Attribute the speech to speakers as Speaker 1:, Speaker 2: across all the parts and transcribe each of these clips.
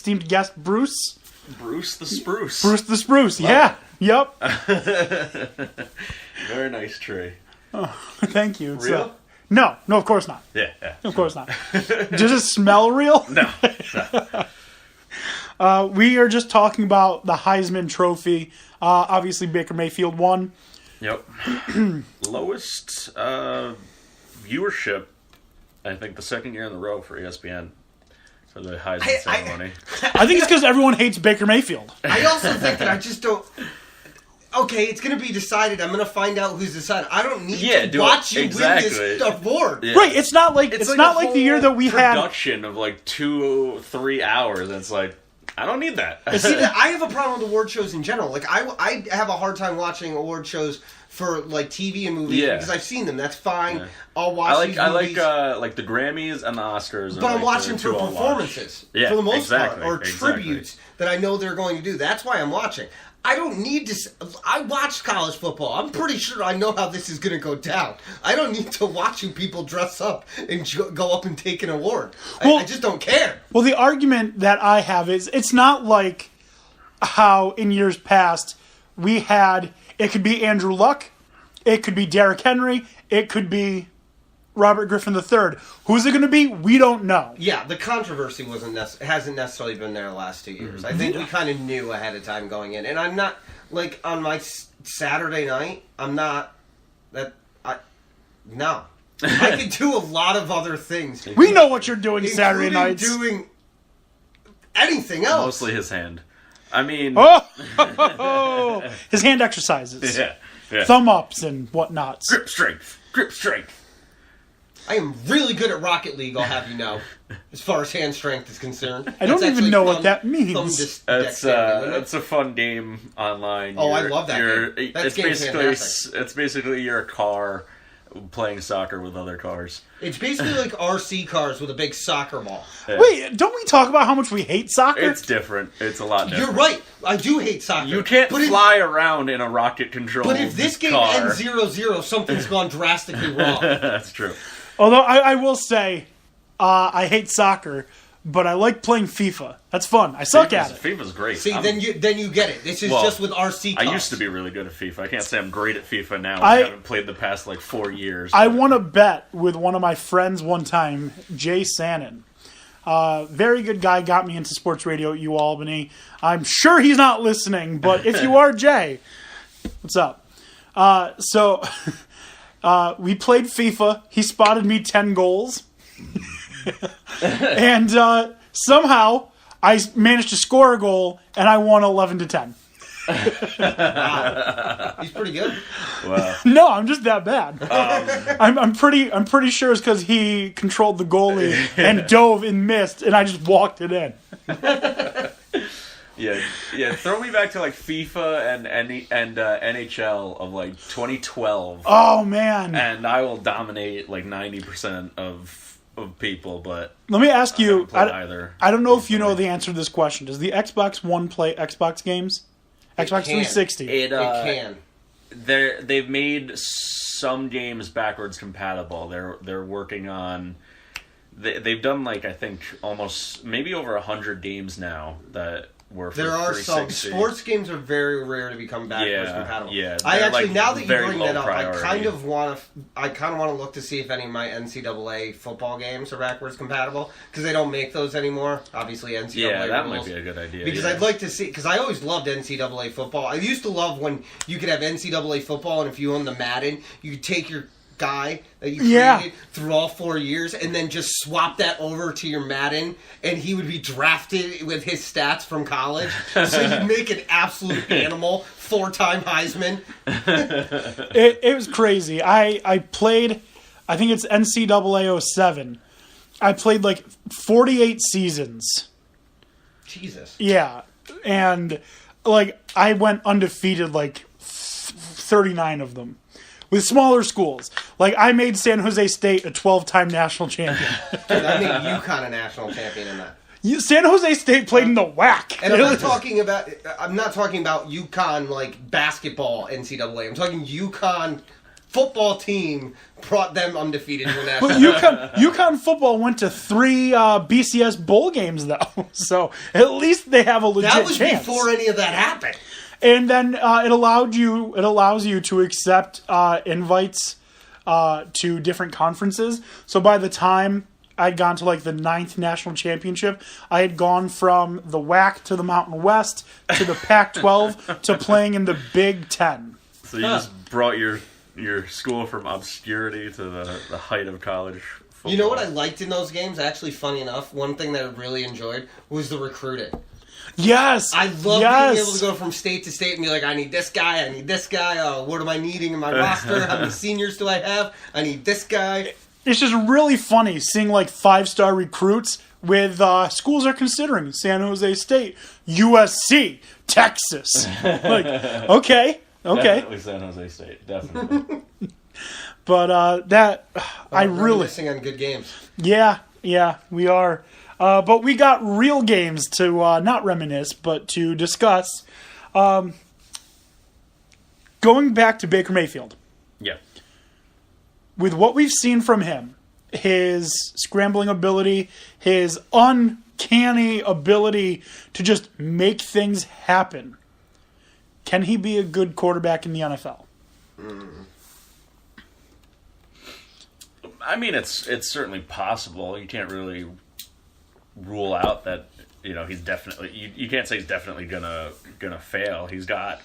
Speaker 1: esteemed guest, Bruce.
Speaker 2: Bruce the Spruce.
Speaker 1: Bruce the Spruce, yeah. Yep.
Speaker 2: Very nice tree.
Speaker 1: Oh, thank you.
Speaker 2: Real?
Speaker 1: No, of course not.
Speaker 2: Yeah.
Speaker 1: Of course not. Does it smell real?
Speaker 2: No.
Speaker 1: We are just talking about the Heisman Trophy. Obviously, Baker Mayfield won.
Speaker 2: Yep. Lowest viewership, I think, the second year in a row for ESPN for the Heisman ceremony.
Speaker 1: I think it's because everyone hates Baker Mayfield.
Speaker 3: I also think that I just don't... Okay, it's going to be decided. I'm going to find out who's decided. I don't need to watch you win this award.
Speaker 1: Yeah. Right, it's not like the year that we had...
Speaker 2: production of like 2-3 hours. It's like, I don't need that.
Speaker 3: See, I have a problem with award shows in general. Like, I have a hard time watching award shows for like TV and movies because I've seen them. That's fine. Yeah. I'll watch these movies.
Speaker 2: I like the Grammys and the Oscars.
Speaker 3: But I'm watching for performances for the most part, or tributes that I know they're going to do. That's why I'm watching. I don't need to... I watch college football. I'm pretty sure I know how this is going to go down. I don't need to watch you people dress up and go up and take an award. Well, I just don't care.
Speaker 1: Well, the argument that I have is it's not like how in years past we had... It could be Andrew Luck. It could be Derrick Henry. It could be Robert Griffin III. Who's it going to be? We don't know.
Speaker 3: Yeah, the controversy hasn't necessarily been there the last 2 years. I think we kind of knew ahead of time going in. And I'm not, like, on my Saturday night, I'm not, no. I could do a lot of other things.
Speaker 1: We know what you're doing Saturday nights.
Speaker 3: Doing anything else.
Speaker 2: Mostly his hand. I mean...
Speaker 1: His hand exercises.
Speaker 2: Yeah.
Speaker 1: Thumb ups and whatnot.
Speaker 2: Grip strength.
Speaker 3: I am really good at Rocket League, I'll have you know, as far as hand strength is concerned.
Speaker 1: I don't even know what that means.
Speaker 2: It's a fun game online.
Speaker 3: I love that game.
Speaker 2: It's basically your car playing soccer with other cars.
Speaker 3: It's basically like RC cars with a big soccer ball.
Speaker 1: Yeah. Wait, don't we talk about how much we hate soccer?
Speaker 2: It's different. It's a lot different.
Speaker 3: You're right. I do hate soccer.
Speaker 2: You can't fly around in a rocket-controlled car.
Speaker 3: But if this game ends 0-0, something's gone drastically wrong.
Speaker 2: That's true.
Speaker 1: Although I will say, I hate soccer, but I like playing FIFA. That's fun. I suck at it.
Speaker 2: FIFA's great.
Speaker 3: See, then you get it. This is just with RC cars.
Speaker 2: I used to be really good at FIFA. I can't say I'm great at FIFA now. I haven't played the past 4 years.
Speaker 1: I won a bet with one of my friends one time, Jay Sannon. Very good guy, got me into sports radio at UAlbany. I'm sure he's not listening, but if you are, Jay, what's up? We played FIFA. He spotted me 10 goals. And somehow I managed to score a goal, and I won 11-10.
Speaker 3: Wow. He's pretty good.
Speaker 2: Wow.
Speaker 1: No, I'm just that bad. I'm pretty sure it's because he controlled the goalie and dove and missed, and I just walked it in.
Speaker 2: Yeah. Throw me back to FIFA and NHL of 2012.
Speaker 1: Oh man!
Speaker 2: And I will dominate 90% of people. But
Speaker 1: let me ask you. I don't know if you know the answer to this question. Does the Xbox One play Xbox games? Xbox 360.
Speaker 3: It can.
Speaker 2: They've made some games backwards compatible. They're working on. They've done I think almost maybe over 100 games now that.
Speaker 3: There are some sports games are very rare to become backwards compatible.
Speaker 2: Yeah,
Speaker 3: I actually now that you bring that up, I kind of want to look to see if any of my NCAA football games are backwards compatible because they don't make those anymore. Obviously, NCAA
Speaker 2: that
Speaker 3: rules.
Speaker 2: Might be a good idea.
Speaker 3: Because I'd like to see because I always loved NCAA football. I used to love when you could have NCAA football and if you own the Madden, you could take your guy that you created through all 4 years and then just swap that over to your Madden and he would be drafted with his stats from college. So you'd make an absolute animal, 4-time Heisman.
Speaker 1: It was crazy. I played, I think it's NCAA 07. I played 48 seasons.
Speaker 3: Jesus.
Speaker 1: Yeah. And I went undefeated 39 of them. With smaller schools. I made San Jose State a 12-time national champion.
Speaker 3: Dude, I made UConn a national champion in that.
Speaker 1: San Jose State played in the WAC.
Speaker 3: And I'm not talking about UConn basketball NCAA. I'm talking UConn football team brought them undefeated to a national.
Speaker 1: But UConn football went to 3 BCS bowl games though, so at least they have a legit chance.
Speaker 3: That was before any of that happened.
Speaker 1: And then it allows you to accept invites to different conferences. So by the time I'd gone to like the 9th national championship, I had gone from the WAC to the Mountain West to the Pac-12 to playing in the Big Ten.
Speaker 2: So you just brought your school from obscurity to the height of college football.
Speaker 3: You know what I liked in those games? Actually, funny enough, one thing that I really enjoyed was the recruiting.
Speaker 1: Yes.
Speaker 3: I love being able to go from state to state and be like, I need this guy, I need this guy. What am I needing in my roster? How many seniors do I have? I need this guy.
Speaker 1: It's just really funny seeing like 5-star recruits with schools they're considering: San Jose State, USC, Texas. Like, okay.
Speaker 2: Definitely San Jose State, definitely.
Speaker 1: But I really
Speaker 3: missing on good games.
Speaker 1: Yeah, we are. But we got real games to not reminisce, but to discuss. Going back to Baker Mayfield.
Speaker 2: Yeah.
Speaker 1: With what we've seen from him, his scrambling ability, his uncanny ability to just make things happen, can he be a good quarterback in the NFL?
Speaker 2: I mean, it's certainly possible. You can't really rule out that he's definitely. You can't say he's definitely gonna fail. He's got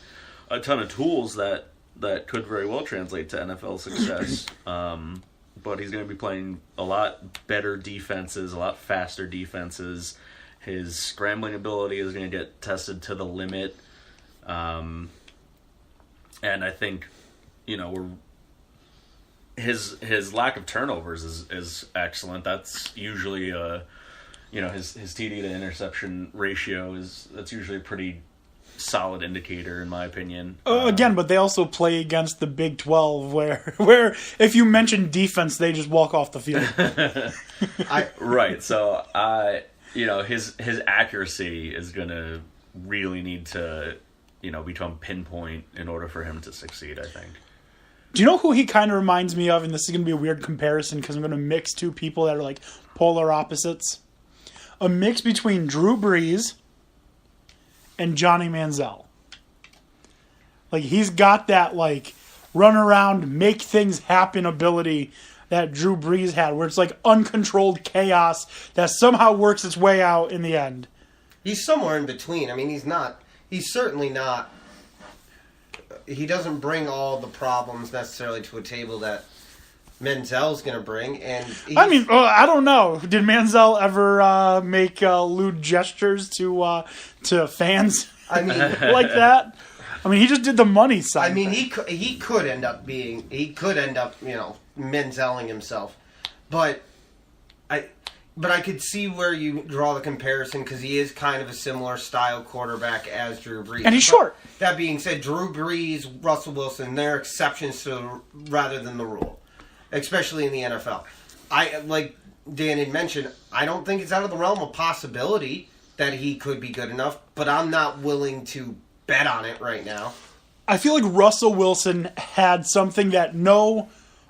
Speaker 2: a ton of tools that could very well translate to NFL success. But he's going to be playing a lot better defenses, a lot faster defenses. His scrambling ability is going to get tested to the limit. And I think, his lack of turnovers is excellent. That's usually his TD to interception ratio that's usually a pretty solid indicator, in my opinion.
Speaker 1: Again, but they also play against the Big 12, where if you mention defense, they just walk off the field.
Speaker 2: Right. So his accuracy is going to really need to become pinpoint in order for him to succeed, I think.
Speaker 1: Do you know who he kind of reminds me of? And this is going to be a weird comparison because I'm going to mix two people that are like polar opposites. A mix between Drew Brees and Johnny Manziel. Like, he's got that, like, run around, make things happen ability that Drew Brees had, where it's like uncontrolled chaos that somehow works its way out in the end.
Speaker 3: He's somewhere in between. I mean, he's certainly not, he doesn't bring all the problems necessarily to a table that Manziel's going to bring. And
Speaker 1: I mean, I don't know. Did Manziel ever make lewd gestures to fans?
Speaker 3: I mean,
Speaker 1: like that? I mean, he just did the money side.
Speaker 3: I mean, he could end up Manzieling himself, but I could see where you draw the comparison because he is kind of a similar style quarterback as Drew Brees,
Speaker 1: and he's short.
Speaker 3: That being said, Drew Brees, Russell Wilson, they're exceptions rather than the rule, especially in the NFL. Like Dan had mentioned, I don't think it's out of the realm of possibility that he could be good enough, but I'm not willing to bet on it right now.
Speaker 1: I feel like Russell Wilson had something that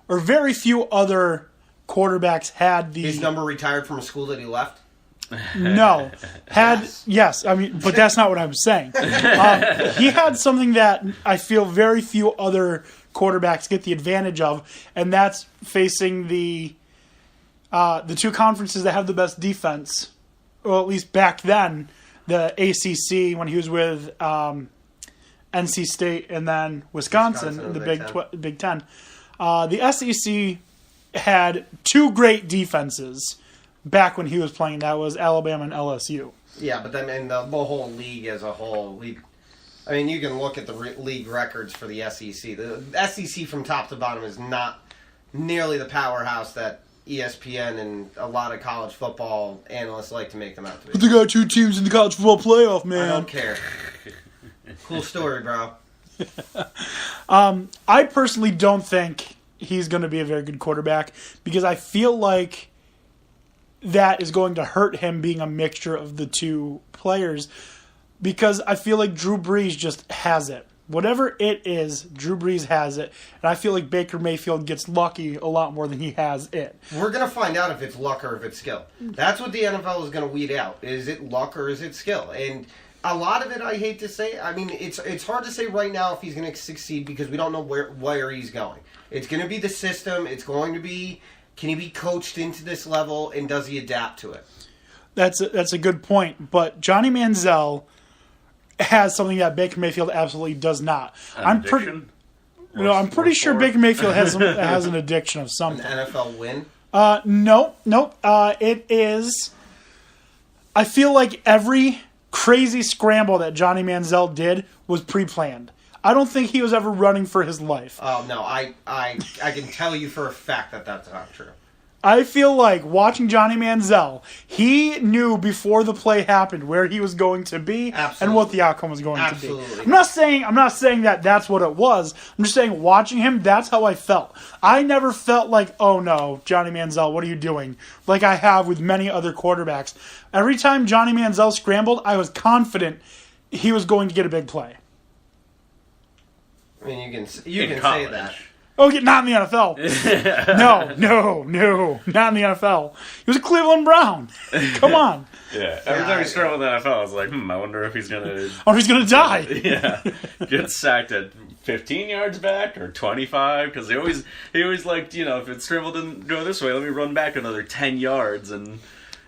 Speaker 1: very few other quarterbacks had.
Speaker 3: His number retired from a school that he left?
Speaker 1: No. Yes. I mean, but that's not what I'm saying. He had something that I feel very few other quarterbacks get the advantage of, and that's facing the two conferences that have the best defense. Well, at least back then, the ACC when he was with NC State and then Wisconsin in the Big Ten. The SEC had two great defenses back when he was playing. That was Alabama and LSU.
Speaker 3: Yeah, but then the whole league as a whole, I mean, you can look at the league records for the SEC. The SEC from top to bottom is not nearly the powerhouse that ESPN and a lot of college football analysts like to make them out to be.
Speaker 1: But they got two teams in the college football playoff, man.
Speaker 3: I don't care. Cool story, bro.
Speaker 1: I personally don't think he's going to be a very good quarterback because I feel like that is going to hurt him being a mixture of the two players because I feel like Drew Brees just has it. Whatever it is, Drew Brees has it. And I feel like Baker Mayfield gets lucky a lot more than he has it.
Speaker 3: We're going to find out if it's luck or if it's skill. That's what the NFL is going to weed out. Is it luck or is it skill? And a lot of it, I hate to say, I mean, it's hard to say right now if he's going to succeed because we don't know where he's going. It's going to be the system. It's going to be, can he be coached into this level and does he adapt to it?
Speaker 1: That's a good point. But Johnny Manziel has something that Baker Mayfield absolutely does not. I'm pretty sure Baker Mayfield has an addiction of something.
Speaker 3: An NFL win?
Speaker 1: No. It is. I feel like every crazy scramble that Johnny Manziel did was pre-planned. I don't think he was ever running for his life.
Speaker 3: Oh no, I can tell you for a fact that that's not true.
Speaker 1: I feel like watching Johnny Manziel, he knew before the play happened where he was going to be and what the outcome was going to be. I'm not saying that that's what it was. I'm just saying watching him, that's how I felt. I never felt like, oh no, Johnny Manziel, what are you doing? Like I have with many other quarterbacks. Every time Johnny Manziel scrambled, I was confident he was going to get a big play.
Speaker 3: I mean, you can say that.
Speaker 1: Oh, not in the NFL. No, not in the NFL. He was a Cleveland Brown. Come on.
Speaker 2: Yeah, every time he started with the NFL, I was like, I wonder if he's gonna.
Speaker 1: Or he's gonna die.
Speaker 2: Yeah, get sacked at 15 yards back or 25 because he always liked, if it scrambled didn't go this way, let me run back another 10 yards and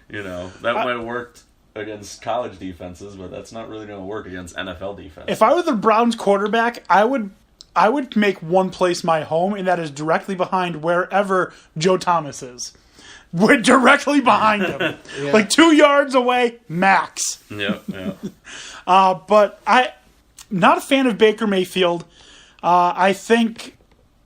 Speaker 2: that might have worked against college defenses, but that's not really going to work against NFL defense.
Speaker 1: If I were the Browns quarterback, I would make one place my home, and that is directly behind wherever Joe Thomas is. We're directly behind him. Yeah. Like 2 yards away, max.
Speaker 2: Yeah.
Speaker 1: But I'm not a fan of Baker Mayfield. I think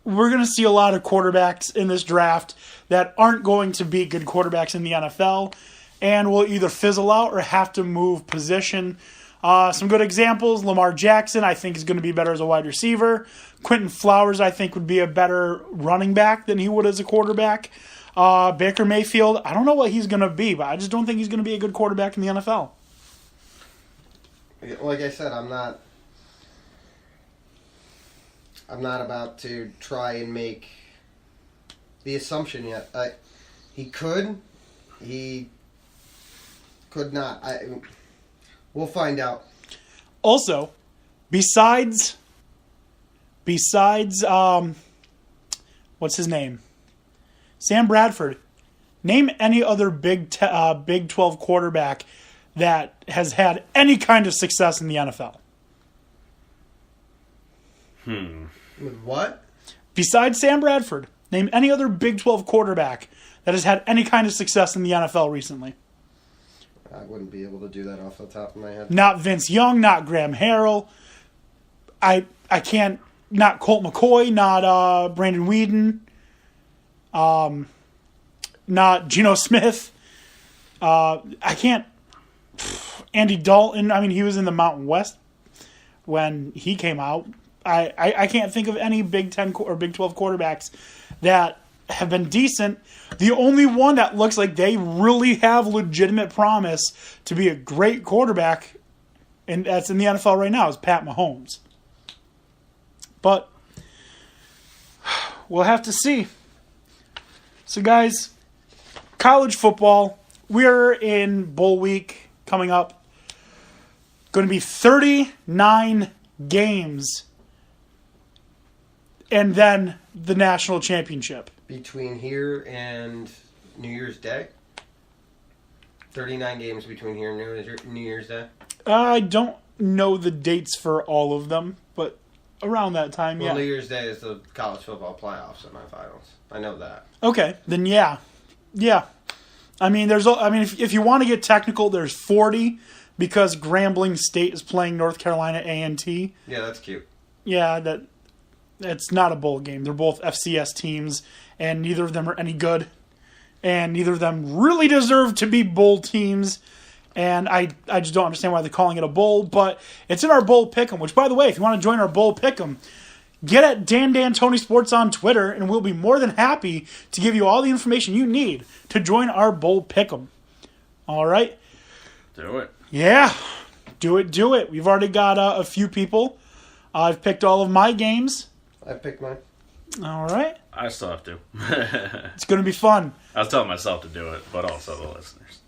Speaker 1: we're going to see a lot of quarterbacks in this draft that aren't going to be good quarterbacks in the NFL and will either fizzle out or have to move position. Some good examples, Lamar Jackson, I think is going to be better as a wide receiver. Quentin Flowers, I think, would be a better running back than he would as a quarterback. Baker Mayfield, I don't know what he's going to be, but I just don't think he's going to be a good quarterback in the NFL.
Speaker 3: Like I said, I'm not about to try and make the assumption yet. He could not. We'll find out.
Speaker 1: Also, besides, what's his name? Sam Bradford. Name any other Big 12 quarterback that has had any kind of success in the NFL.
Speaker 3: With what?
Speaker 1: Besides Sam Bradford, name any other Big 12 quarterback that has had any kind of success in the NFL recently.
Speaker 3: I wouldn't be able to do that off the top of my head.
Speaker 1: Not Vince Young, not Graham Harrell. I can't. Not Colt McCoy, not Brandon Weeden. Not Geno Smith. I can't. Andy Dalton. I mean, he was in the Mountain West when he came out. I can't think of any Big 10 or Big 12 quarterbacks that have been decent. The only one that looks like they really have legitimate promise to be a great quarterback, and that's in the NFL right now, is Pat Mahomes. But we'll have to see. So, guys, college football, we're in bowl week coming up. Going to be 39 games, and then the national championship.
Speaker 3: Between here and New Year's Day? 39 games between here and New Year's Day?
Speaker 1: I don't know the dates for all of them, but around that time,
Speaker 3: New Year's Day is the college football playoff semifinals. I know that.
Speaker 1: Okay, then yeah. I mean, if you want to get technical, there's 40 because Grambling State is playing North Carolina A&T.
Speaker 3: Yeah, that's cute.
Speaker 1: Yeah, it's not a bowl game. They're both FCS teams, and neither of them are any good, and neither of them really deserve to be bowl teams. And I just don't understand why they're calling it a bowl, but it's in our bowl pick'em. Which, by the way, if you want to join our bowl pick'em, get at Dan Tony Sports on Twitter, and we'll be more than happy to give you all the information you need to join our bowl pick'em. All right,
Speaker 2: do it.
Speaker 1: Yeah, do it. We've already got a few people I've picked all of my games.
Speaker 3: I picked mine.
Speaker 1: All right.
Speaker 2: I still have to.
Speaker 1: It's going to be fun.
Speaker 2: I was telling myself to do it, but also the listeners.